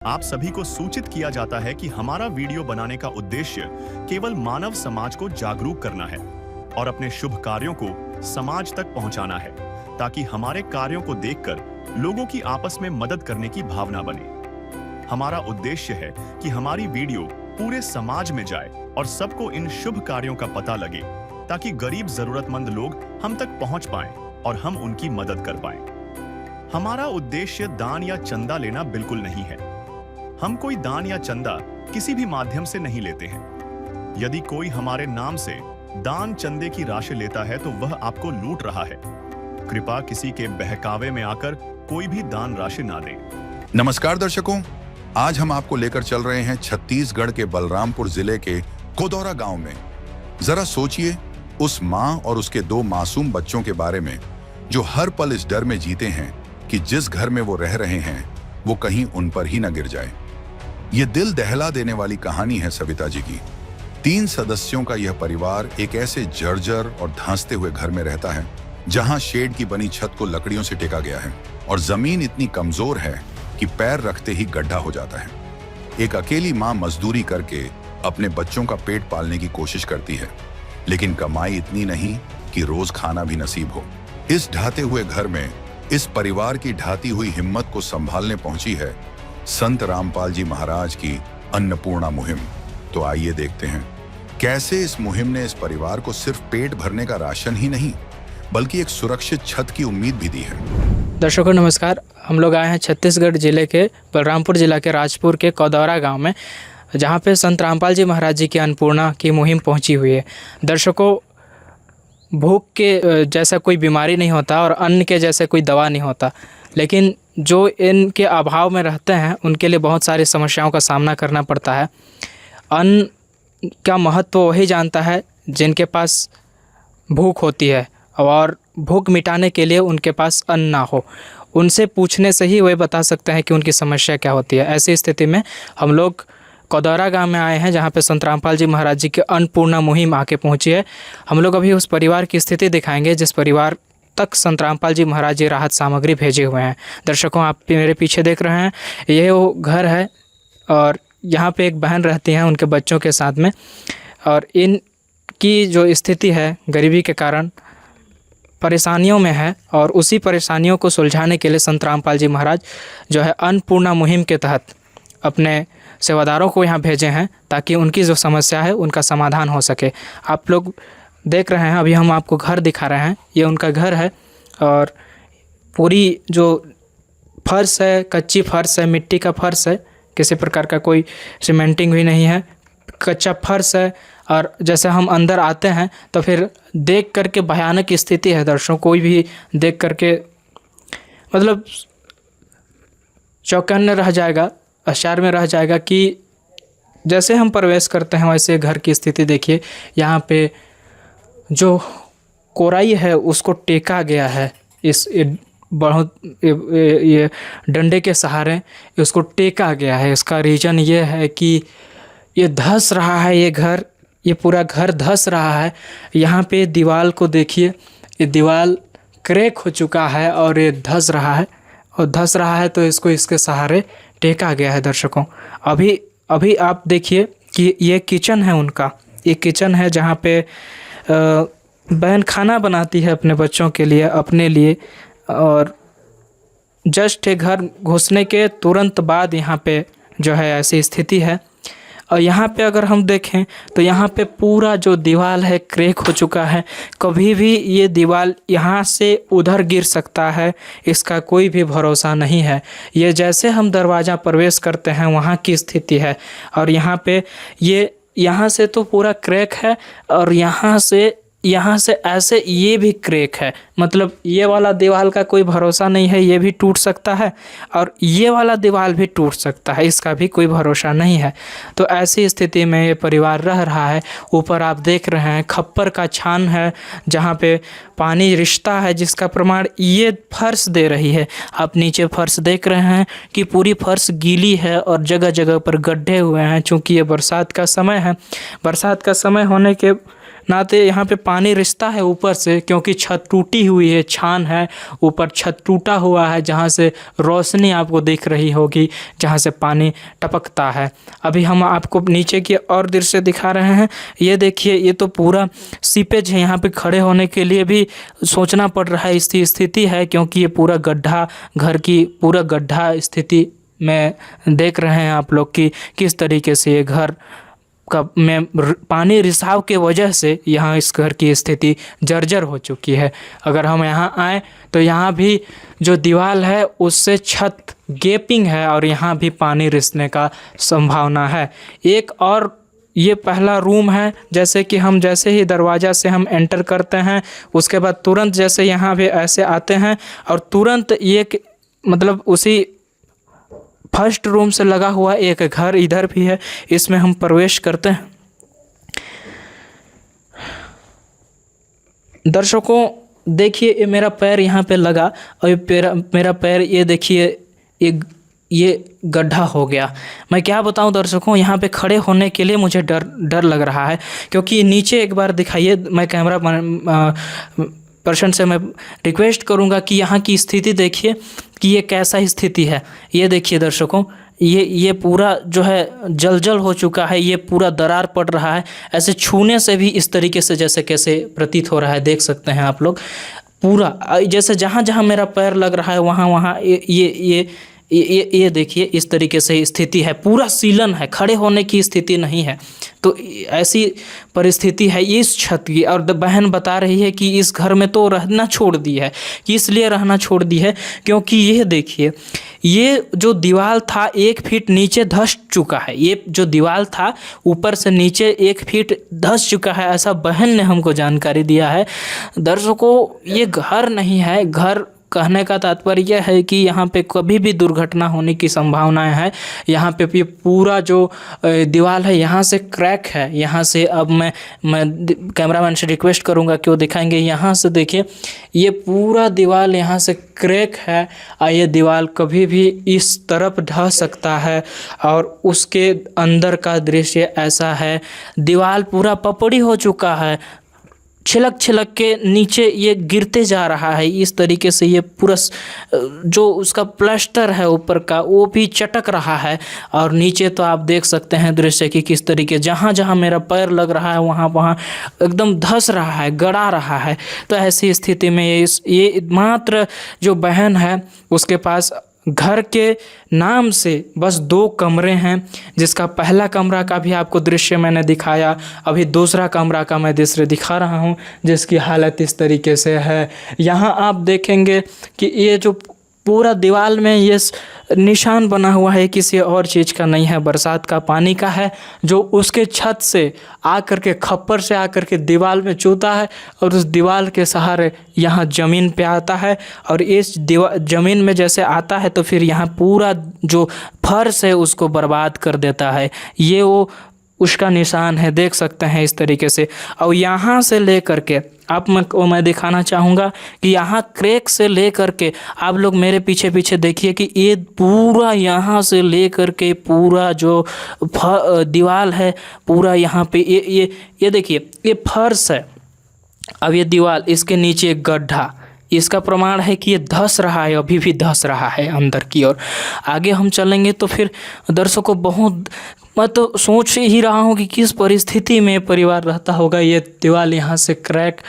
आप सभी को सूचित किया जाता है कि हमारा वीडियो बनाने का उद्देश्य केवल मानव समाज को जागरूक करना है और अपने शुभ कार्यों को समाज तक पहुंचाना है, ताकि हमारे कार्यों को देखकर लोगों की आपस में मदद करने की भावना बने। हमारा उद्देश्य है कि हमारी वीडियो पूरे समाज में जाए और सबको इन शुभ कार्यों का पता लगे, ताकि गरीब जरूरतमंद लोग हम तक पहुंच पाएं और हम उनकी मदद कर पाएं। हमारा उद्देश्य दान या चंदा लेना बिल्कुल नहीं है। हम कोई दान या चंदा किसी भी माध्यम से नहीं लेते हैं। यदि कोई हमारे नाम से दान चंदे की राशि लेता है तो वह आपको लूट रहा है। कृपया किसी के बहकावे में आकर कोई भी दान राशि ना दें। नमस्कार दर्शकों, आज हम आपको लेकर चल रहे हैं छत्तीसगढ़ के बलरामपुर जिले के कोदौरा गांव में। जरा सोचिए उस मां और उसके 2 मासूम बच्चों के बारे में जो हर पल इस डर में जीते हैं कि जिस घर में वो रह रहे हैं वो कहीं उन पर ही न गिर जाए। ये दिल दहला देने वाली कहानी है सविता जी की। 3 सदस्यों का यह परिवार एक ऐसे जर्जर और धंसते हुए घर में रहता है जहां शेड की बनी छत को लकड़ियों से टेका गया है और जमीन इतनी कमजोर है कि पैर रखते ही गड्ढा हो जाता है। एक अकेली मां मजदूरी करके अपने बच्चों का पेट पालने की कोशिश करती है, लेकिन कमाई इतनी नहीं कि रोज खाना भी नसीब हो। इस ढाते हुए घर में इस परिवार की ढाती हुई हिम्मत को संभालने पहुंची है संत रामपाल जी महाराज की अन्नपूर्णा मुहिम। तो आइए देखते हैं कैसे इस मुहिम ने इस परिवार को सिर्फ पेट भरने का राशन ही नहीं बल्कि एक सुरक्षित छत की उम्मीद भी दी है। दर्शकों नमस्कार, हम लोग आए हैं छत्तीसगढ़ जिले के बलरामपुर जिला के राजपुर के कोदौरा गांव में, जहां पे संत रामपाल जी महाराज जी की अन्नपूर्णा की मुहिम पहुंची हुई है। दर्शकों, भूख के जैसा कोई बीमारी नहीं होता और अन्न के जैसे कोई दवा नहीं होता, लेकिन जो इनके अभाव में रहते हैं उनके लिए बहुत सारी समस्याओं का सामना करना पड़ता है। अन्न का महत्व वही जानता है जिनके पास भूख होती है और भूख मिटाने के लिए उनके पास अन्न ना हो। उनसे पूछने से ही वे बता सकते हैं कि उनकी समस्या क्या होती है। ऐसी स्थिति में हम लोग कोदौरा गांव में आए हैं, जहां पे संत रामपाल जी महाराज जी की अन्नपूर्णा मुहिम आके पहुंची है। हम लोग अभी उस परिवार की स्थिति दिखाएंगे जिस परिवार तक संत रामपाल जी महाराज जी राहत सामग्री भेजे हुए हैं। दर्शकों, आप मेरे पीछे देख रहे हैं, यह वो घर है और यहाँ पे एक बहन रहती हैं उनके बच्चों के साथ में। और इनकी जो स्थिति है गरीबी के कारण परेशानियों में है, और उसी परेशानियों को सुलझाने के लिए संत रामपाल जी महाराज जो है अन्नपूर्णा मुहिम के तहत अपने सेवादारों को यहाँ भेजे हैं, ताकि उनकी जो समस्या है उनका समाधान हो सके। आप लोग देख रहे हैं, अभी हम आपको घर दिखा रहे हैं, ये उनका घर है और पूरी जो फर्श है कच्ची फर्श है, मिट्टी का फर्श है, किसी प्रकार का कोई सीमेंटिंग भी नहीं है, कच्चा फर्श है। और जैसे हम अंदर आते हैं तो फिर देख करके भयानक स्थिति है दर्शकों, कोई भी देख करके मतलब चौकन्ने रह जाएगा, आश्चर्य में रह जाएगा कि जैसे हम प्रवेश करते हैं वैसे घर की स्थिति देखिए। यहाँ पे जो कोराई है उसको टेका गया है, इस बहुत ये डंडे के सहारे उसको टेका गया है। इसका रीज़न ये है कि ये धंस रहा है, ये घर, ये पूरा घर धंस रहा है। यहाँ पे दीवार को देखिए, ये दीवार क्रैक हो चुका है और ये धंस रहा है, और धंस रहा है तो इसको इसके सहारे टेका गया है। दर्शकों, अभी आप देखिए कि ये किचन है उनका, ये किचन है जहाँ पे बहन खाना बनाती है अपने बच्चों के लिए, अपने लिए। और जस्ट घर घुसने के तुरंत बाद यहाँ पे जो है ऐसी स्थिति है। और यहाँ पे अगर हम देखें तो यहाँ पे पूरा जो दीवार है क्रैक हो चुका है, कभी भी ये दीवार यहाँ से उधर गिर सकता है, इसका कोई भी भरोसा नहीं है। ये जैसे हम दरवाज़ा प्रवेश करते हैं वहाँ की स्थिति है, और यहाँ पे ये यहाँ से तो पूरा क्रैक है, और यहाँ से ऐसे ये भी क्रैक है। मतलब ये वाला दीवार का कोई भरोसा नहीं है, ये भी टूट सकता है और ये वाला दीवार भी टूट सकता है, इसका भी कोई भरोसा नहीं है। तो ऐसी स्थिति में ये परिवार रह रहा है। ऊपर आप देख रहे हैं खप्पर का छान है जहाँ पे पानी रिश्ता है, जिसका प्रमाण ये फर्श दे रही है। आप नीचे फर्श देख रहे हैं कि पूरी फर्श गीली है और जगह जगह पर गड्ढे हुए हैं। चूँकि ये बरसात का समय है, बरसात का समय होने के नाते यहाँ पे पानी रिसता है ऊपर से, क्योंकि छत टूटी हुई है, छान है, ऊपर छत टूटा हुआ है जहाँ से रोशनी आपको दिख रही होगी, जहाँ से पानी टपकता है। अभी हम आपको नीचे की और दृश्य दिखा रहे हैं। ये देखिए, ये तो पूरा सीपेज है। यहाँ पे खड़े होने के लिए भी सोचना पड़ रहा है, इसकी स्थिति है, क्योंकि ये पूरा गड्ढा, घर की पूरा गड्ढा स्थिति में देख रहे हैं आप लोग कि किस तरीके से ये घर का में पानी रिसाव के वजह से यहाँ इस घर की स्थिति जर्जर हो चुकी है। अगर हम यहाँ आए तो यहाँ भी जो दीवार है उससे छत गैपिंग है और यहाँ भी पानी रिसने का संभावना है। एक और ये पहला रूम है, जैसे कि हम जैसे ही दरवाज़ा से हम एंटर करते हैं उसके बाद तुरंत जैसे यहाँ पे ऐसे आते हैं और तुरंत ये मतलब उसी फर्स्ट रूम से लगा हुआ एक घर इधर भी है, इसमें हम प्रवेश करते हैं। दर्शकों देखिए, ये मेरा पैर यहाँ पे लगा और ये मेरा पैर ये देखिए ये गड्ढा हो गया। मैं क्या बताऊं दर्शकों, यहाँ पे खड़े होने के लिए मुझे डर लग रहा है, क्योंकि नीचे एक बार दिखाइए। मैं कैमरा पर्सन से मैं रिक्वेस्ट करूँगा कि यहाँ की स्थिति देखिए कि ये कैसा स्थिति है। ये देखिए दर्शकों, ये पूरा जो है जल हो चुका है, ये पूरा दरार पड़ रहा है। ऐसे छूने से भी इस तरीके से जैसे कैसे प्रतीत हो रहा है, देख सकते हैं आप लोग। पूरा जैसे जहाँ जहाँ मेरा पैर लग रहा है वहाँ ये देखिए इस तरीके से स्थिति है, पूरा सीलन है, खड़े होने की स्थिति नहीं है। तो ऐसी परिस्थिति है इस छत की। और बहन बता रही है कि इस घर में तो रहना छोड़ दी है, कि इसलिए रहना छोड़ दी है क्योंकि ये देखिए, ये जो दीवार था 1 फीट नीचे धंस चुका है। ये जो दीवार था ऊपर से नीचे 1 फीट धंस चुका है, ऐसा बहन ने हमको जानकारी दिया है। दर्शकों, ये घर नहीं है, घर कहने का तात्पर्य है कि यहाँ पे कभी भी दुर्घटना होने की संभावनाएं है। यहाँ पे भी पूरा जो दीवार है यहाँ से क्रैक है। यहाँ से अब मैं कैमरामैन से रिक्वेस्ट करूँगा कि वो दिखाएंगे। यहाँ से देखिए, ये पूरा दीवार यहाँ से क्रैक है और ये दीवार कभी भी इस तरफ ढह सकता है। और उसके अंदर का दृश्य ऐसा है, दीवार पूरा पपड़ी हो चुका है, छिलक के नीचे ये गिरते जा रहा है। इस तरीके से ये पूरा जो उसका प्लास्टर है ऊपर का वो भी चटक रहा है। और नीचे तो आप देख सकते हैं दृश्य कि किस तरीके जहाँ जहाँ मेरा पैर लग रहा है वहाँ एकदम धंस रहा है, गड़ा रहा है। तो ऐसी स्थिति में ये मात्र जो बहन है उसके पास घर के नाम से बस 2 कमरे हैं, जिसका पहला कमरा का भी आपको दृश्य मैंने दिखाया। अभी दूसरा कमरा का मैं दृश्य दिखा रहा हूं, जिसकी हालत इस तरीके से है। यहाँ आप देखेंगे कि ये जो पूरा दीवार में ये निशान बना हुआ है किसी और चीज़ का नहीं है, बरसात का पानी का है, जो उसके छत से आकर के खप्पर से आकर के दीवार में चूता है और उस दीवार के सहारे यहाँ ज़मीन पे आता है। और इस ज़मीन में जैसे आता है तो फिर यहाँ पूरा जो फर्श है उसको बर्बाद कर देता है। ये वो उसका निशान है, देख सकते हैं इस तरीके से। और यहाँ से लेकर के मैं दिखाना चाहूँगा कि यहाँ क्रैक से लेकर के आप लोग मेरे पीछे देखिए कि ये पूरा यहाँ से लेकर के पूरा जो दीवार है पूरा यहाँ पे ये देखिए ये फर्श है। अब ये दीवार, इसके नीचे एक गड्ढा, इसका प्रमाण है कि ये धंस रहा है, अभी भी धंस रहा है अंदर की ओर। आगे हम चलेंगे तो फिर दर्शकों बहुत, मैं तो सोच ही रहा हूँ कि किस परिस्थिति में परिवार रहता होगा। ये दीवार यहाँ से क्रैक,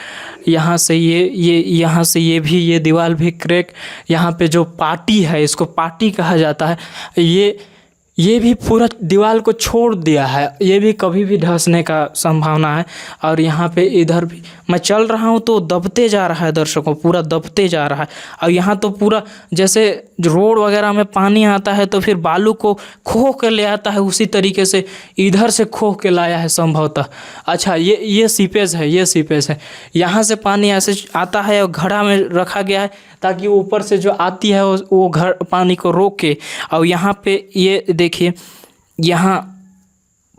यहाँ से यहाँ से ये दीवार भी क्रैक। यहाँ पे जो पाटी है, इसको पाटी कहा जाता है, ये भी पूरा दीवार को छोड़ दिया है, ये भी कभी भी धंसने का संभावना है। और यहाँ पे इधर भी मैं चल रहा हूँ तो दबते जा रहा है दर्शकों, पूरा दबते जा रहा है। और यहाँ तो पूरा जैसे रोड वगैरह में पानी आता है तो फिर बालू को खो के ले आता है, उसी तरीके से इधर से खो के लाया है संभवतः। अच्छा, ये सीपेज है, ये सीपेज है। यहाँ से पानी ऐसे आता है और घड़ा में रखा गया है ताकि ऊपर से जो आती है वो घर पानी को रोके। और यहाँ पे ये देखिए, यहाँ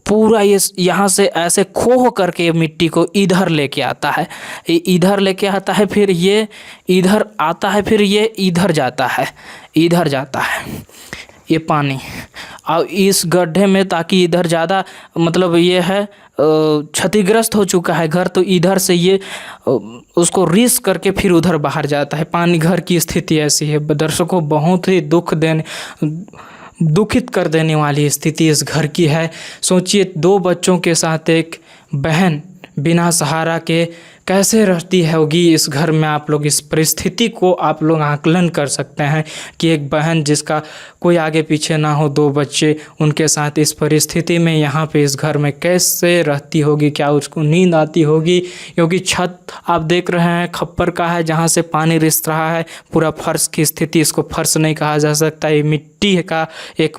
पूरा ये यहाँ से ऐसे खो करके मिट्टी को इधर लेके आता है, इधर लेके आता है, फिर ये इधर आता है, फिर ये इधर जाता है, ये पानी और इस गड्ढे में, ताकि इधर ज़्यादा मतलब ये है क्षतिग्रस्त हो चुका है घर, तो इधर से ये उसको रिस करके फिर उधर बाहर जाता है पानी। घर की स्थिति ऐसी है दर्शकों, बहुत ही दुखित कर देने वाली स्थिति इस घर की है। सोचिए 2 बच्चों के साथ एक बहन बिना सहारा के कैसे रहती होगी इस घर में। आप लोग इस परिस्थिति को आप लोग आकलन कर सकते हैं कि एक बहन जिसका कोई आगे पीछे ना हो, 2 बच्चे उनके साथ इस परिस्थिति में यहाँ पे इस घर में कैसे रहती होगी। क्या उसको नींद आती होगी? क्योंकि छत आप देख रहे हैं खप्पर का है जहाँ से पानी रिस रहा है। पूरा फर्श की स्थिति, इसको फर्श नहीं कहा जा सकता, ये मिट्टी का एक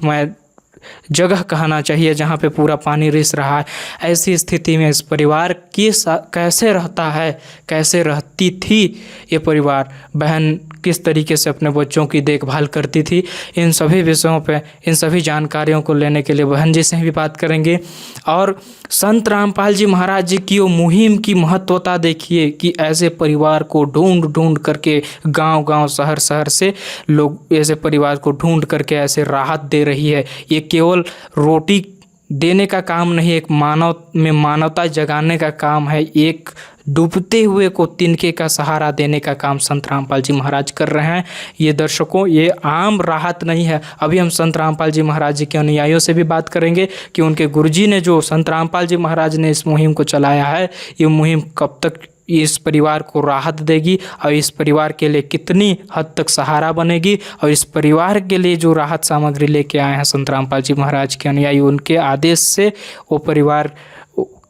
जगह कहना चाहिए जहाँ पे पूरा पानी रिस रहा है। ऐसी स्थिति में इस परिवार कैसे रहता है, कैसे रहती थी ये परिवार, बहन किस तरीके से अपने बच्चों की देखभाल करती थी, इन सभी विषयों पे, इन सभी जानकारियों को लेने के लिए बहन जी से भी बात करेंगे। और संत रामपाल जी महाराज जी की वो मुहिम की महत्वता देखिए कि ऐसे परिवार को ढूंढ ढूंढ करके गांव-गांव, शहर-शहर से लोग ऐसे परिवार को ढूंढ करके ऐसे राहत दे रही है। ये केवल रोटी देने का काम नहीं, एक मानवता जगाने का काम है। एक डूबते हुए को तिनके का सहारा देने का काम संत रामपाल जी महाराज कर रहे हैं। ये दर्शकों, ये आम राहत नहीं है। अभी हम संत रामपाल जी महाराज जी के अनुयायियों से भी बात करेंगे कि उनके गुरुजी ने जो संत रामपाल जी महाराज ने इस मुहिम को चलाया है, ये मुहिम कब तक इस परिवार को राहत देगी और इस परिवार के लिए कितनी हद तक सहारा बनेगी, और इस परिवार के लिए जो राहत सामग्री लेके आए हैं संत रामपाल जी महाराज के अनुयायी, उनके आदेश से वो परिवार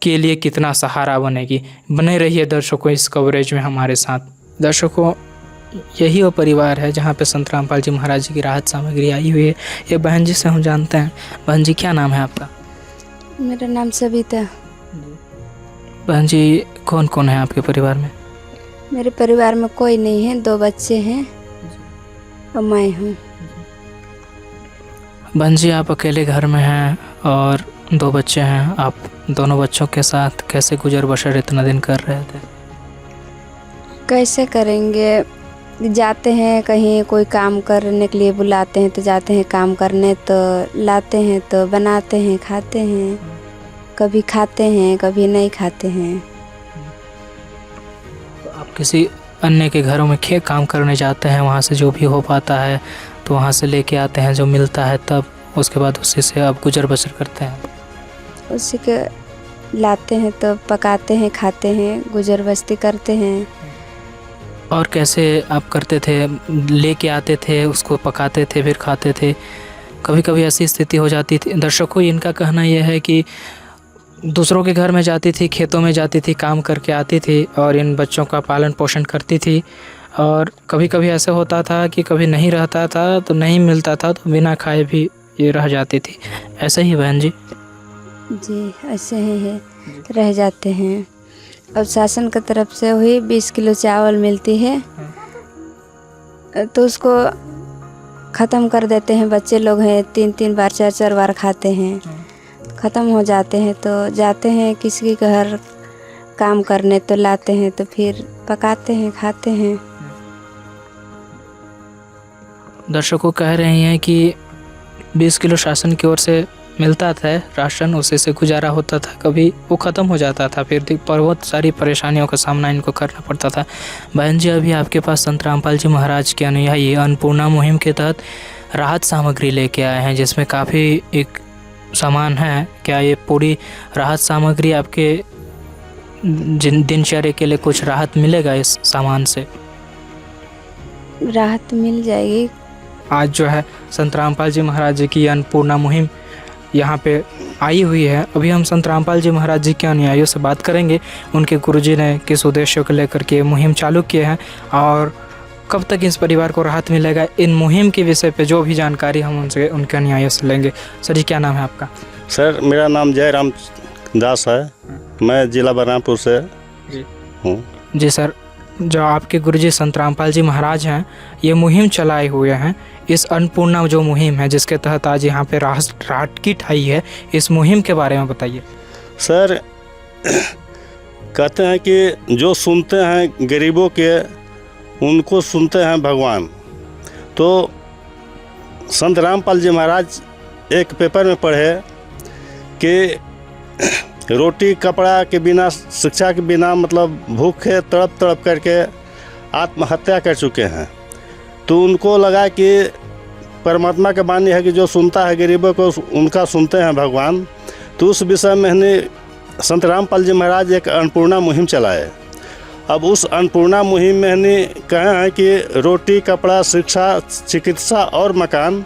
के लिए कितना सहारा बनेगी। बने रहिए दर्शकों इस कवरेज में हमारे साथ। दर्शकों, यही वो परिवार है जहाँ पे संत रामपाल जी महाराज जी की राहत सामग्री आई हुई है। ये बहन जी से हम जानते हैं। बहन जी, क्या नाम है आपका? मेरा नाम सविता। बहन जी, कौन कौन है आपके परिवार में? मेरे परिवार में कोई नहीं है, 2 बच्चे हैं और मैं हूँ। बहन जी, आप अकेले घर में हैं और 2 बच्चे हैं। आप दोनों बच्चों के साथ कैसे गुजर बसर इतना दिन कर रहे थे? कैसे करेंगे, जाते हैं कहीं कोई काम करने के लिए बुलाते हैं तो जाते हैं काम करने, तो लाते हैं तो बनाते हैं, खाते हैं, कभी खाते हैं कभी नहीं खाते हैं। तो आप किसी अन्य के घरों में काम करने जाते हैं, वहाँ से जो भी हो पाता है तो वहाँ से लेके आते हैं जो मिलता है, तब उसके बाद उसी से आप गुजर बसर करते हैं? उसी के लाते हैं तो पकाते हैं, खाते हैं, गुजर बस्ती करते हैं। और कैसे आप करते थे? लेके आते थे, उसको पकाते थे, फिर खाते थे? कभी कभी ऐसी स्थिति हो जाती थी दर्शकों, इनका कहना यह है कि दूसरों के घर में जाती थी, खेतों में जाती थी, काम करके आती थी और इन बच्चों का पालन पोषण करती थी। और कभी कभी ऐसा होता था कि कभी नहीं रहता था तो नहीं मिलता था तो बिना खाए भी ये रह जाती थी। ऐसा ही बहन जी? जी ऐसे ही है, रह जाते हैं। अब शासन की तरफ से हुई 20 किलो चावल मिलती है तो उसको ख़त्म कर देते हैं। बच्चे लोग हैं 3-3 बार 4-4 बार खाते हैं, ख़त्म हो जाते हैं तो जाते हैं किसी के घर काम करने, तो लाते हैं तो फिर पकाते हैं, खाते हैं। दर्शकों कह रहे हैं कि 20 किलो शासन की ओर से मिलता था राशन, उसी से गुजारा होता था, कभी वो ख़त्म हो जाता था, फिर बहुत सारी परेशानियों का सामना इनको करना पड़ता था। बहन जी, अभी आपके पास संत रामपाल जी महाराज के अनुयायी अन्नपूर्णा मुहिम के तहत राहत सामग्री लेके आए हैं जिसमें काफ़ी एक सामान है। क्या ये पूरी राहत सामग्री आपके दिनचर्या के लिए कुछ राहत मिलेगा इस सामान से? राहत मिल जाएगी। आज जो है संत रामपाल जी महाराज जी की अन्नपूर्णा मुहिम यहाँ पे आई हुई है। अभी हम संत रामपाल जी महाराज जी के अनुयायियों से बात करेंगे, उनके गुरुजी ने किस उद्देश्य को लेकर के मुहिम चालू किए हैं और कब तक इस परिवार को राहत मिलेगा। इन मुहिम के विषय पे जो भी जानकारी हम उनसे, उनके अनुयायियों से लेंगे। सर जी, क्या नाम है आपका? सर, मेरा नाम जयराम दास है, मैं जिला बलरामपुर से हूँ। जी सर, जो आपके गुरुजी संत रामपाल जी महाराज हैं, ये मुहिम चलाए हुए हैं। इस अन्नपूर्णा जो मुहिम है जिसके तहत आज यहाँ पे राहत किट आई है, इस मुहिम के बारे में बताइए। सर, कहते हैं कि जो सुनते हैं गरीबों के, उनको सुनते हैं भगवान। तो संत रामपाल जी महाराज एक पेपर में पढ़े कि रोटी कपड़ा के बिना, शिक्षा के बिना मतलब भूखे तड़प तड़प करके आत्महत्या कर चुके हैं। तो उनको लगा कि परमात्मा का वाणी है कि जो सुनता है गरीबों को उनका सुनते हैं भगवान। तो उस विषय में संत रामपाल जी महाराज एक अन्नपूर्णा मुहिम चलाए। अब उस अन्नपूर्णा मुहिम में कहे हैं कि रोटी कपड़ा शिक्षा चिकित्सा और मकान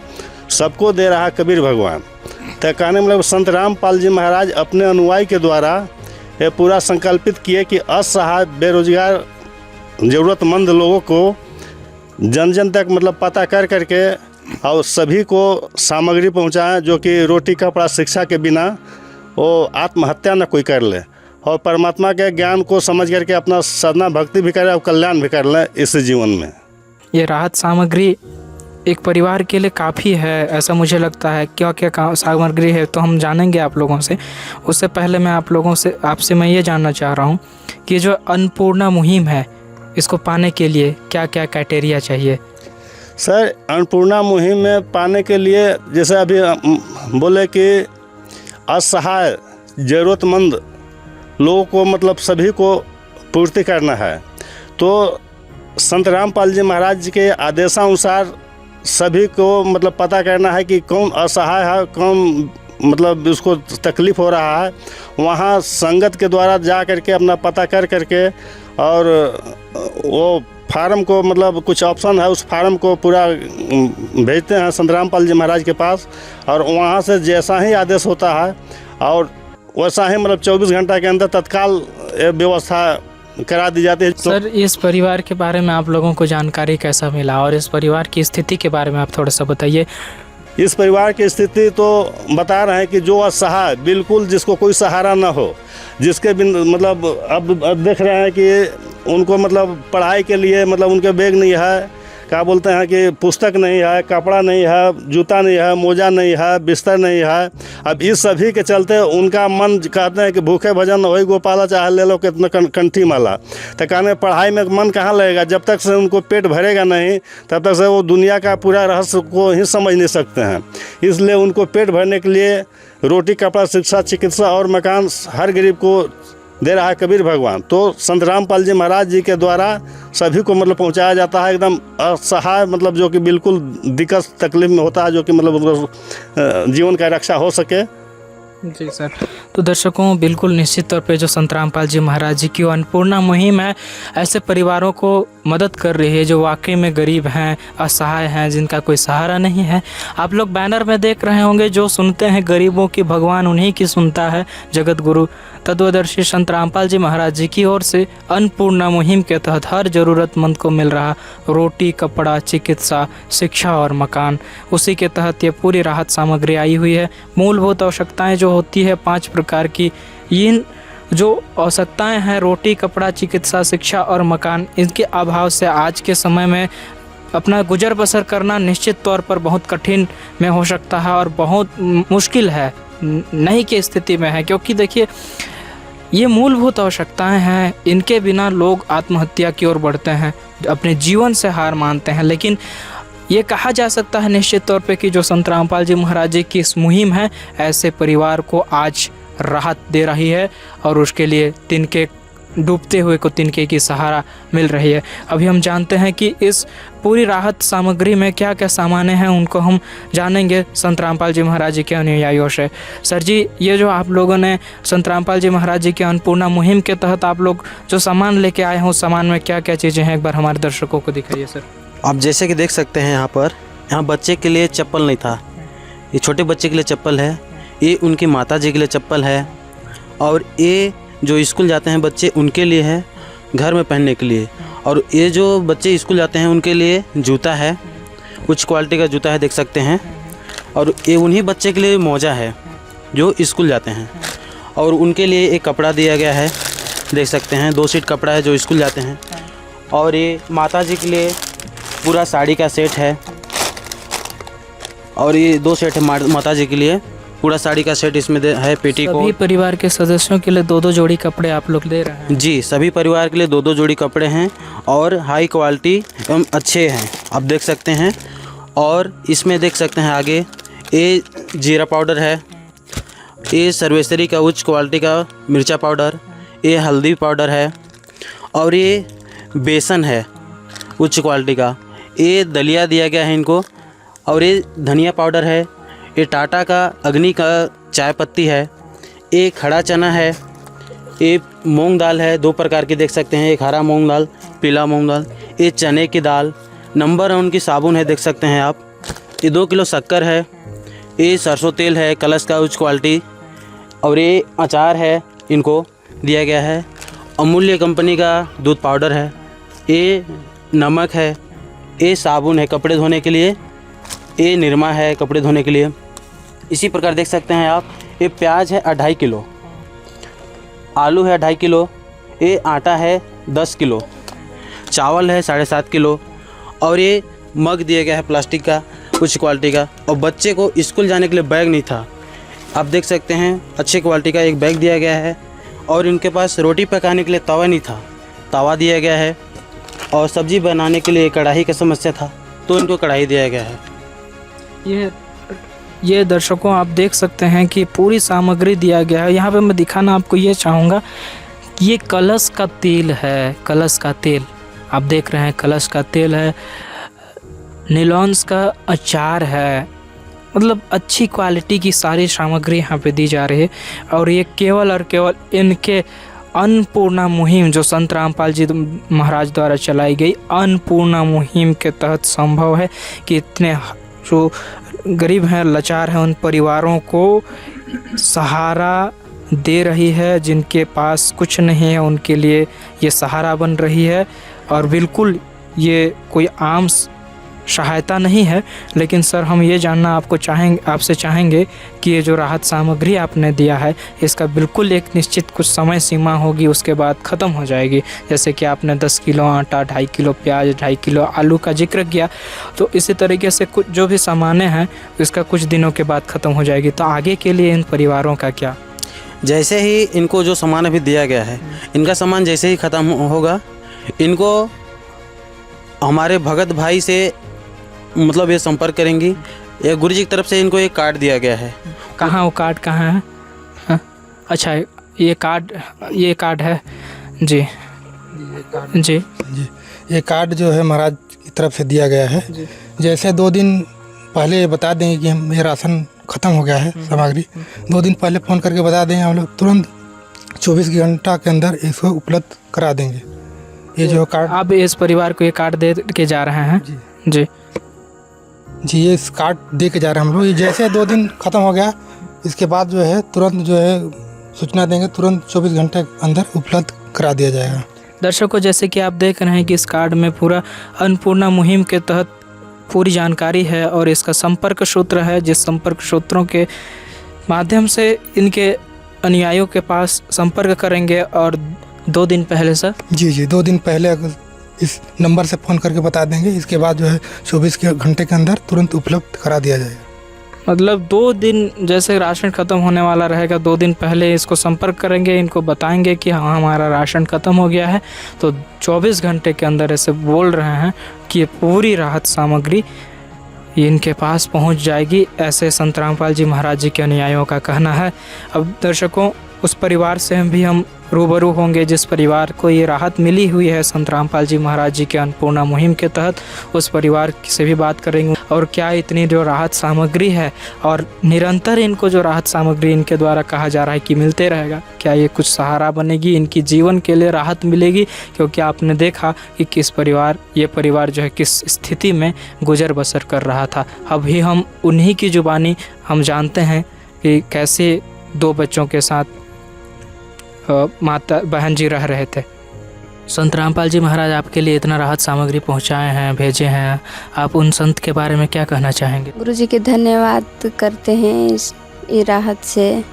सबको दे रहा कबीर भगवान। तो कहने मतलब संत रामपाल जी महाराज अपने अनुयायी के द्वारा ये पूरा संकल्पित किए कि असहाय बेरोजगार ज़रूरतमंद लोगों को जन जन तक मतलब पता कर करके और सभी को सामग्री पहुंचाएं, जो कि रोटी कपड़ा शिक्षा के बिना वो आत्महत्या न कोई कर ले और परमात्मा के ज्ञान को समझ करके अपना साधना भक्ति भी करें और कल्याण भी कर लें इस जीवन में। ये राहत सामग्री एक परिवार के लिए काफ़ी है, ऐसा मुझे लगता है। क्या क्या सामग्री है तो हम जानेंगे आप लोगों से। उससे पहले मैं आपसे मैं ये जानना चाह रहा हूँ कि जो अन्नपूर्णा मुहिम है, इसको पाने के लिए क्या क्या क्राइटेरिया चाहिए? सर, अन्नपूर्णा मुहिम में पाने के लिए जैसे अभी बोले कि असहाय ज़रूरतमंद लोगों को मतलब सभी को पूर्ति करना है। तो संत रामपाल जी महाराज जी के आदेशानुसार सभी को मतलब पता करना है कि कौन असहाय है, कौन मतलब उसको तकलीफ़ हो रहा है। वहाँ संगत के द्वारा जा करके अपना पता कर करके और वो फार्म को मतलब कुछ ऑप्शन है, उस फार्म को पूरा भेजते हैं संत रामपाल जी महाराज के पास और वहाँ से जैसा ही आदेश होता है और वैसा ही मतलब 24 घंटा के अंदर तत्काल व्यवस्था करा दी जाती है। सर, इस परिवार के बारे में आप लोगों को जानकारी कैसा मिला और इस परिवार की स्थिति के बारे में आप थोड़ा सा बताइए। इस परिवार की स्थिति तो बता रहे हैं कि जो असहाय बिल्कुल जिसको कोई सहारा ना हो, जिसके बिन मतलब अब देख रहे हैं कि उनको मतलब पढ़ाई के लिए मतलब उनके बैग नहीं है, क्या बोलते हैं कि पुस्तक नहीं है, कपड़ा नहीं है, जूता नहीं है, मोजा नहीं है, बिस्तर नहीं है। अब इस सभी के चलते उनका मन कहते हैं कि भूखे भजन वही गोपाला चाहे ले लो कितना कंठी माला। तो कहने पढ़ाई में मन कहाँ लगेगा, जब तक से उनको पेट भरेगा नहीं तब तक से वो दुनिया का पूरा रहस्य को ही समझ नहीं सकते हैं। इसलिए उनको पेट भरने के लिए रोटी कपड़ा शिक्षा चिकित्सा और मकान हर गरीब को दे रहा है कबीर भगवान। तो संत रामपाल जी महाराज जी के द्वारा सभी को मतलब पहुंचाया जाता है, एकदम असहाय मतलब जो कि बिल्कुल दिक्कत तकलीफ में होता है, जो कि मतलब जीवन का रक्षा हो सके। जी सर। तो दर्शकों, बिल्कुल निश्चित तौर पे जो संत रामपाल जी महाराज जी की अन्नपूर्णा मुहिम है ऐसे परिवारों को मदद कर रही है जो वाकई में गरीब हैं, असहाय हैं, जिनका कोई सहारा नहीं है। आप लोग बैनर में देख रहे होंगे, जो सुनते हैं गरीबों की भगवान उन्हीं की सुनता है, जगत गुरु तत्वदर्शी संत रामपाल जी महाराज जी की ओर से अन्नपूर्णा मुहिम के तहत हर ज़रूरतमंद को मिल रहा रोटी कपड़ा चिकित्सा शिक्षा और मकान। उसी के तहत ये पूरी राहत सामग्री आई हुई है। मूलभूत आवश्यकताएं जो होती है 5 प्रकार की, इन जो आवश्यकताएं हैं रोटी कपड़ा चिकित्सा शिक्षा और मकान, इनके अभाव से आज के समय में अपना गुजर बसर करना निश्चित तौर पर बहुत कठिन में हो सकता है और बहुत मुश्किल है, नहीं की स्थिति में है। क्योंकि देखिए, ये मूलभूत आवश्यकताएं हैं, इनके बिना लोग आत्महत्या की ओर बढ़ते हैं, अपने जीवन से हार मानते हैं। लेकिन ये कहा जा सकता है निश्चित तौर पे कि जो संत रामपाल जी महाराज जी की इस मुहिम है ऐसे परिवार को आज राहत दे रही है और उसके लिए तिनके डूबते हुए को तिनके की सहारा मिल रही है। अभी हम जानते हैं कि इस पूरी राहत सामग्री में क्या क्या सामान हैं, उनको हम जानेंगे संत रामपाल जी महाराज जी के अनुयायियों से। सर जी, ये जो आप लोगों ने संत रामपाल जी महाराज जी की अन्नपूर्णा मुहिम के तहत आप लोग जो सामान लेके आए हैं, उस सामान में क्या क्या चीज़ें हैं, एक बार हमारे दर्शकों को दिखाइए सर। आप जैसे कि देख सकते हैं यहाँ बच्चे के लिए चप्पल नहीं था, ये छोटे बच्चे के लिए चप्पल है, ये उनकी माता जी के लिए चप्पल है, और ये जो स्कूल जाते हैं बच्चे उनके लिए है घर में पहनने के लिए, और ये जो बच्चे स्कूल जाते हैं उनके लिए जूता है, उच्च क्वालिटी का जूता है देख सकते हैं, और ये उन्हीं बच्चे के लिए मोजा है जो स्कूल जाते हैं, और उनके लिए एक कपड़ा दिया गया है देख सकते हैं, 2 सीट कपड़ा है जो स्कूल जाते हैं, और ये माता जी के लिए पूरा साड़ी का सेट है, और ये 2 सेट है माता जी के लिए पूरा साड़ी का सेट इसमें है, पेटीकोट। सभी परिवार के सदस्यों के लिए 2-2 जोड़ी कपड़े आप लोग दे रहे हैं? जी, सभी परिवार के लिए 2-2 जोड़ी कपड़े हैं और हाई क्वालिटी एवं अच्छे हैं, आप देख सकते हैं। और इसमें देख सकते हैं आगे ये जीरा पाउडर है, ये सर्वेसरी का उच्च क्वालिटी का मिर्चा पाउडर, ये हल्दी पाउडर है और ये बेसन है उच्च क्वालिटी का, ये दलिया दिया गया है इनको और ये धनिया पाउडर है, ये टाटा का अग्नि का चाय पत्ती है, ये खड़ा चना है, ये मूंग दाल है 2 प्रकार की देख सकते हैं, एक हरा मूंग दाल, पीला मूंग दाल, ये चने की दाल, नंबर 1 की साबुन है देख सकते हैं आप, ये 2 किलो शक्कर है, ये सरसों तेल है कलश का उच्च क्वालिटी और ये अचार है इनको दिया गया है, अमूल्य कंपनी का दूध पाउडर है, ये नमक है, ये साबुन है कपड़े धोने के लिए, ये निरमा है कपड़े धोने के लिए। इसी प्रकार देख सकते हैं आप, ये प्याज है 2.5 किलो, आलू है 2.5 किलो, ये आटा है 10 किलो, चावल है 7.5 किलो और ये मग दिया गया है प्लास्टिक का उच्च क्वालिटी का। और बच्चे को स्कूल जाने के लिए बैग नहीं था, आप देख सकते हैं अच्छी क्वालिटी का एक बैग दिया गया है। और इनके पास रोटी पकाने के लिए तवा नहीं था, तवा दिया गया है और सब्ज़ी बनाने के लिए कढ़ाई का समस्या था तो इनको कढ़ाई दिया गया है। ये दर्शकों आप देख सकते हैं कि पूरी सामग्री दिया गया है। यहाँ पे मैं दिखाना आपको ये चाहूँगा, ये कलश का तेल है, कलश का तेल आप देख रहे हैं, कलश का तेल है, नीलॉन्स का अचार है, मतलब अच्छी क्वालिटी की सारी सामग्री यहाँ पे दी जा रही है। और ये केवल और केवल इनके अन्नपूर्णा मुहिम जो संत रामपाल जी महाराज द्वारा चलाई गई अन्नपूर्णा मुहिम के तहत संभव है कि इतने जो गरीब हैं, लाचार हैं, उन परिवारों को सहारा दे रही है। जिनके पास कुछ नहीं है उनके लिए ये सहारा बन रही है। और बिल्कुल ये कोई आम सहायता नहीं है, लेकिन सर हम ये जानना आपसे चाहेंगे कि ये जो राहत सामग्री आपने दिया है इसका बिल्कुल एक निश्चित कुछ समय सीमा होगी, उसके बाद ख़त्म हो जाएगी। जैसे कि आपने 10 किलो आटा, 2.5 किलो प्याज, 2.5 किलो आलू का जिक्र किया, तो इसी तरीके से कुछ जो भी सामान है इसका कुछ दिनों के बाद ख़त्म हो जाएगी। तो आगे के लिए इन परिवारों का क्या? जैसे ही इनको जो सामान अभी दिया गया है, इनका सामान जैसे ही ख़त्म होगा, इनको हमारे भगत भाई से मतलब ये संपर्क करेंगी। ये गुरु जी की तरफ से इनको एक कार्ड दिया गया है। कहाँ वो कार्ड कहाँ है? हाँ? अच्छा ये कार्ड है जी जी ये कार्ड जो है महाराज की तरफ से दिया गया है। जैसे 2 दिन पहले बता देंगे कि हम ये राशन ख़त्म हो गया है सामग्री, 2 दिन पहले फ़ोन करके बता देंगे, हम लोग तुरंत 24 घंटा के अंदर इसको उपलब्ध करा देंगे। ये जो कार्ड आप इस परिवार को ये कार्ड दे के जा रहे हैं? जी जी ये इस कार्ड दे के जा रहे हैं हम लोग। ये जैसे 2 दिन ख़त्म हो गया, इसके बाद जो है तुरंत जो है सूचना देंगे, तुरंत 24 घंटे के अंदर उपलब्ध करा दिया जाएगा। दर्शकों, जैसे कि आप देख रहे हैं कि इस कार्ड में पूरा अन्नपूर्णा मुहिम के तहत पूरी जानकारी है और इसका संपर्क सूत्र है, जिस संपर्क सूत्रों के माध्यम से इनके अनुयायियों के पास संपर्क करेंगे। और 2 दिन पहले सर जी 2 दिन पहले इस नंबर से फ़ोन करके बता देंगे, इसके बाद जो है 24 घंटे के अंदर तुरंत उपलब्ध करा दिया जाएगा। मतलब 2 दिन जैसे राशन ख़त्म होने वाला रहेगा, 2 दिन पहले इसको संपर्क करेंगे, इनको बताएंगे कि हाँ हमारा राशन ख़त्म हो गया है, तो 24 घंटे के अंदर ऐसे बोल रहे हैं कि पूरी राहत सामग्री इनके पास पहुंच जाएगी, ऐसे संत रामपाल जी महाराज जी के अनुयायियों का कहना है। अब दर्शकों, उस परिवार से हम रूबरू होंगे जिस परिवार को ये राहत मिली हुई है संत रामपाल जी महाराज जी के अन्नपूर्णा मुहिम के तहत, उस परिवार से भी बात करेंगे। और क्या इतनी जो राहत सामग्री है और निरंतर इनको जो राहत सामग्री इनके द्वारा कहा जा रहा है कि मिलते रहेगा, क्या ये कुछ सहारा बनेगी, इनकी जीवन के लिए राहत मिलेगी? क्योंकि आपने देखा कि ये परिवार जो है किस स्थिति में गुजर बसर कर रहा था। अभी हम उन्हीं की जुबानी हम जानते हैं कि कैसे 2 बच्चों के साथ माता बहन जी रह रहे थे। संत रामपाल जी महाराज आपके लिए इतना राहत सामग्री पहुंचाए हैं, भेजे हैं, आप उन संत के बारे में क्या कहना चाहेंगे? गुरुजी के धन्यवाद करते हैं इस राहत से।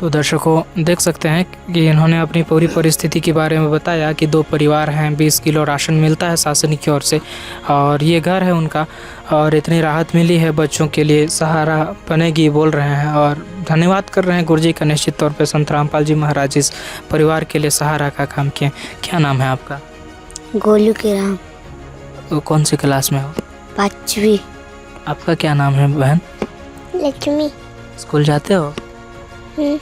तो दर्शकों देख सकते हैं कि इन्होंने अपनी पूरी परिस्थिति के बारे में बताया कि 2 परिवार हैं, 20 किलो राशन मिलता है शासन की ओर से और ये घर है उनका, और इतनी राहत मिली है, बच्चों के लिए सहारा बनेगी बोल रहे हैं। और धन्यवाद कर रहे हैं गुरुजी का निश्चित तौर पे, संत रामपाल जी महाराज इस परिवार के लिए सहारा का काम किए। क्या नाम है आपका? गोलू के राम। तो कौन सी क्लास में हो? 5वीं। आपका क्या नाम है बहन? लक्ष्मी। स्कूल जाते हो? हम्म।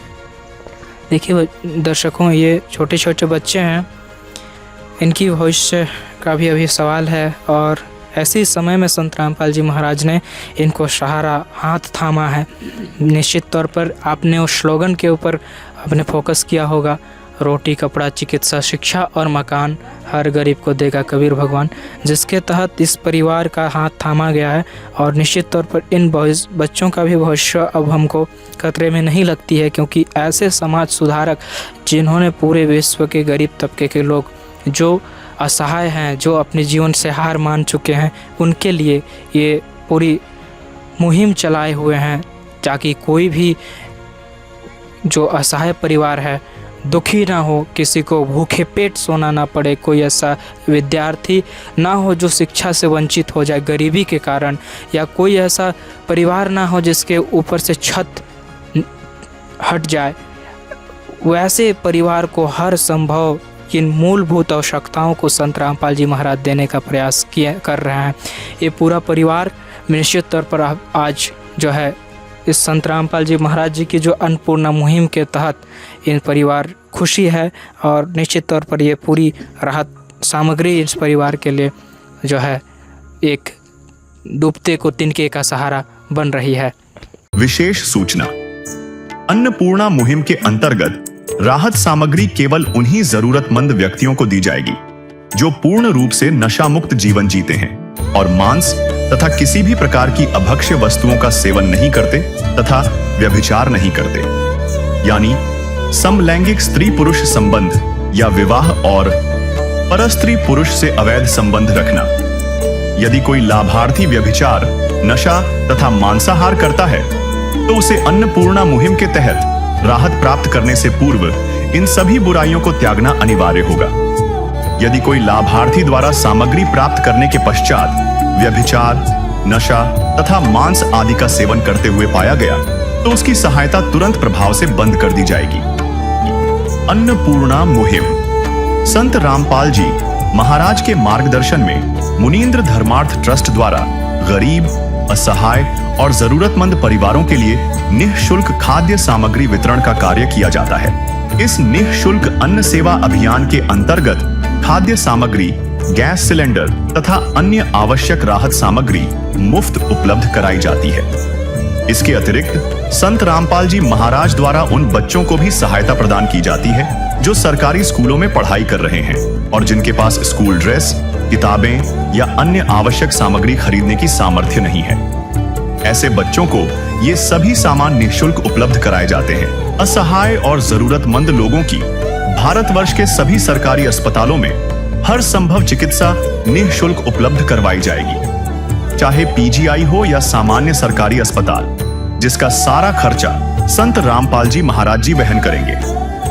देखिए दर्शकों, ये छोटे छोटे बच्चे हैं, इनकी भविष्य का भी अभी सवाल है और ऐसे ही समय में संत रामपाल जी महाराज ने इनको सहारा हाथ थामा है। निश्चित तौर पर आपने उस स्लोगन के ऊपर आपने फोकस किया होगा, रोटी कपड़ा चिकित्सा शिक्षा और मकान हर गरीब को देगा कबीर भगवान, जिसके तहत इस परिवार का हाथ थामा गया है। और निश्चित तौर पर इन बच्चों का भी भविष्य अब हमको खतरे में नहीं लगती है, क्योंकि ऐसे समाज सुधारक जिन्होंने पूरे विश्व के गरीब तबके के लोग जो असहाय हैं, जो अपने जीवन से हार मान चुके हैं, उनके लिए ये पूरी मुहिम चलाए हुए हैं, ताकि कोई भी जो असहाय परिवार है दुखी ना हो, किसी को भूखे पेट सोना ना पड़े, कोई ऐसा विद्यार्थी ना हो जो शिक्षा से वंचित हो जाए गरीबी के कारण, या कोई ऐसा परिवार ना हो जिसके ऊपर से छत हट जाए। वैसे परिवार को हर संभव इन मूलभूत आवश्यकताओं को संत रामपाल जी महाराज देने का प्रयास कर रहे हैं। ये पूरा परिवार निश्चित तौर पर आज जो है इस संत रामपाल जी महाराज जी की जो अन्नपूर्णा मुहिम के तहत इन परिवार खुशी है, और निश्चित तौर पर ये पूरी राहत सामग्री इस परिवार के लिए जो है एक डूबते को तिनके का सहारा बन रही है। विशेष सूचना, अन्नपूर्णा मुहिम के अंतर्गत राहत सामग्री केवल उन्हीं जरूरतमंद व्यक्तियों को दी जाएगी जो पूर्ण रूप से नशा मुक्त जीवन जीते हैं और मांस तथा किसी भी प्रकार की अभक्ष्य वस्तुओं का सेवन नहीं करते तथा व्यभिचार नहीं करते, यानी समलैंगिक स्त्री पुरुष संबंध या विवाह और परस्त्री पुरुष से अवैध संबंध रखना। यदि कोई लाभार्थी व्यभिचार, नशा तथा मांसाहार करता है तो उसे अन्नपूर्णा मुहिम के तहत राहत प्राप्त करने से पूर्व इन सभी बुराइयों को त्यागना अनिवार्य होगा। यदि कोई लाभार्थी द्वारा सामग्री प्राप्त करने के पश्चात व्यभिचार, नशा तथा मांस आदि का सेवन करते हुए पाया गया तो उसकी सहायता तुरंत प्रभाव से बंद कर दी जाएगी। अन्नपूर्णा मुहिम संत रामपाल जी महाराज के मार्गदर्शन में मुनींद्र धर्मार्थ ट्रस्ट द्वारा गरीब, असहाय और जरूरतमंद परिवारों के लिए निःशुल्क खाद्य सामग्री वितरण का कार्य किया जाता है। इस निःशुल्क अन्न सेवा अभियान के अंतर्गत खाद्य सामग्री, गैस सिलेंडर तथा अन्य आवश्यक राहत सामग्री मुफ्त उपलब्ध कराई जाती है। इसके अतिरिक्त संत रामपाल जी महाराज द्वारा उन बच्चों को भी सहायता प्रदान की जाती है जो सरकारी स्कूलों में पढ़ाई कर रहे हैं और जिनके पास स्कूल ड्रेस, किताबें या अन्य आवश्यक सामग्री खरीदने की सामर्थ्य नहीं है। ऐसे बच्चों को ये सभी सामान निःशुल्क उपलब्ध कराए जाते हैं। असहाय और जरूरतमंद लोगों की भारतवर्ष के सभी सरकारी अस्पतालों में हर संभव चिकित्सा निःशुल्क उपलब्ध करवाई जाएगी, चाहे पीजीआई हो या सामान्य सरकारी अस्पताल, जिसका सारा खर्चा संत रामपाल जी महाराज जी वहन करेंगे।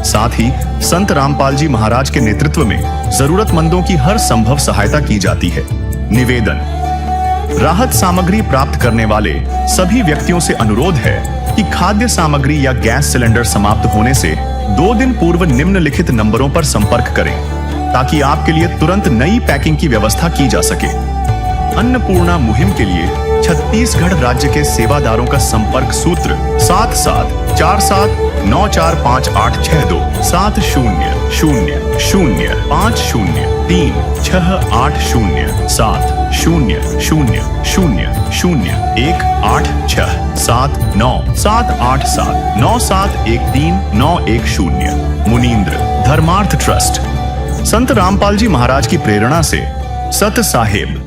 साथ ही संत रामपाल जी महाराज के नेतृत्व में जरूरतमंदों की हर संभव सहायता की जाती है। निवेदन, राहत सामग्री प्राप्त करने वाले सभी व्यक्तियों से अनुरोध है कि खाद्य सामग्री या गैस सिलेंडर समाप्त होने से 2 दिन पूर्व निम्नलिखित नंबरों पर संपर्क करें ताकि आपके लिए तुरंत नई पैकिंग की व्यवस्था की जा सके। अन्नपूर्णा मुहिम के लिए छत्तीसगढ़ राज्य के सेवादारों का संपर्क सूत्र 7747945862 7001870987139787 मुनींद्र धर्मार्थ ट्रस्ट। संत रामपाल जी महाराज की प्रेरणा से सत साहेब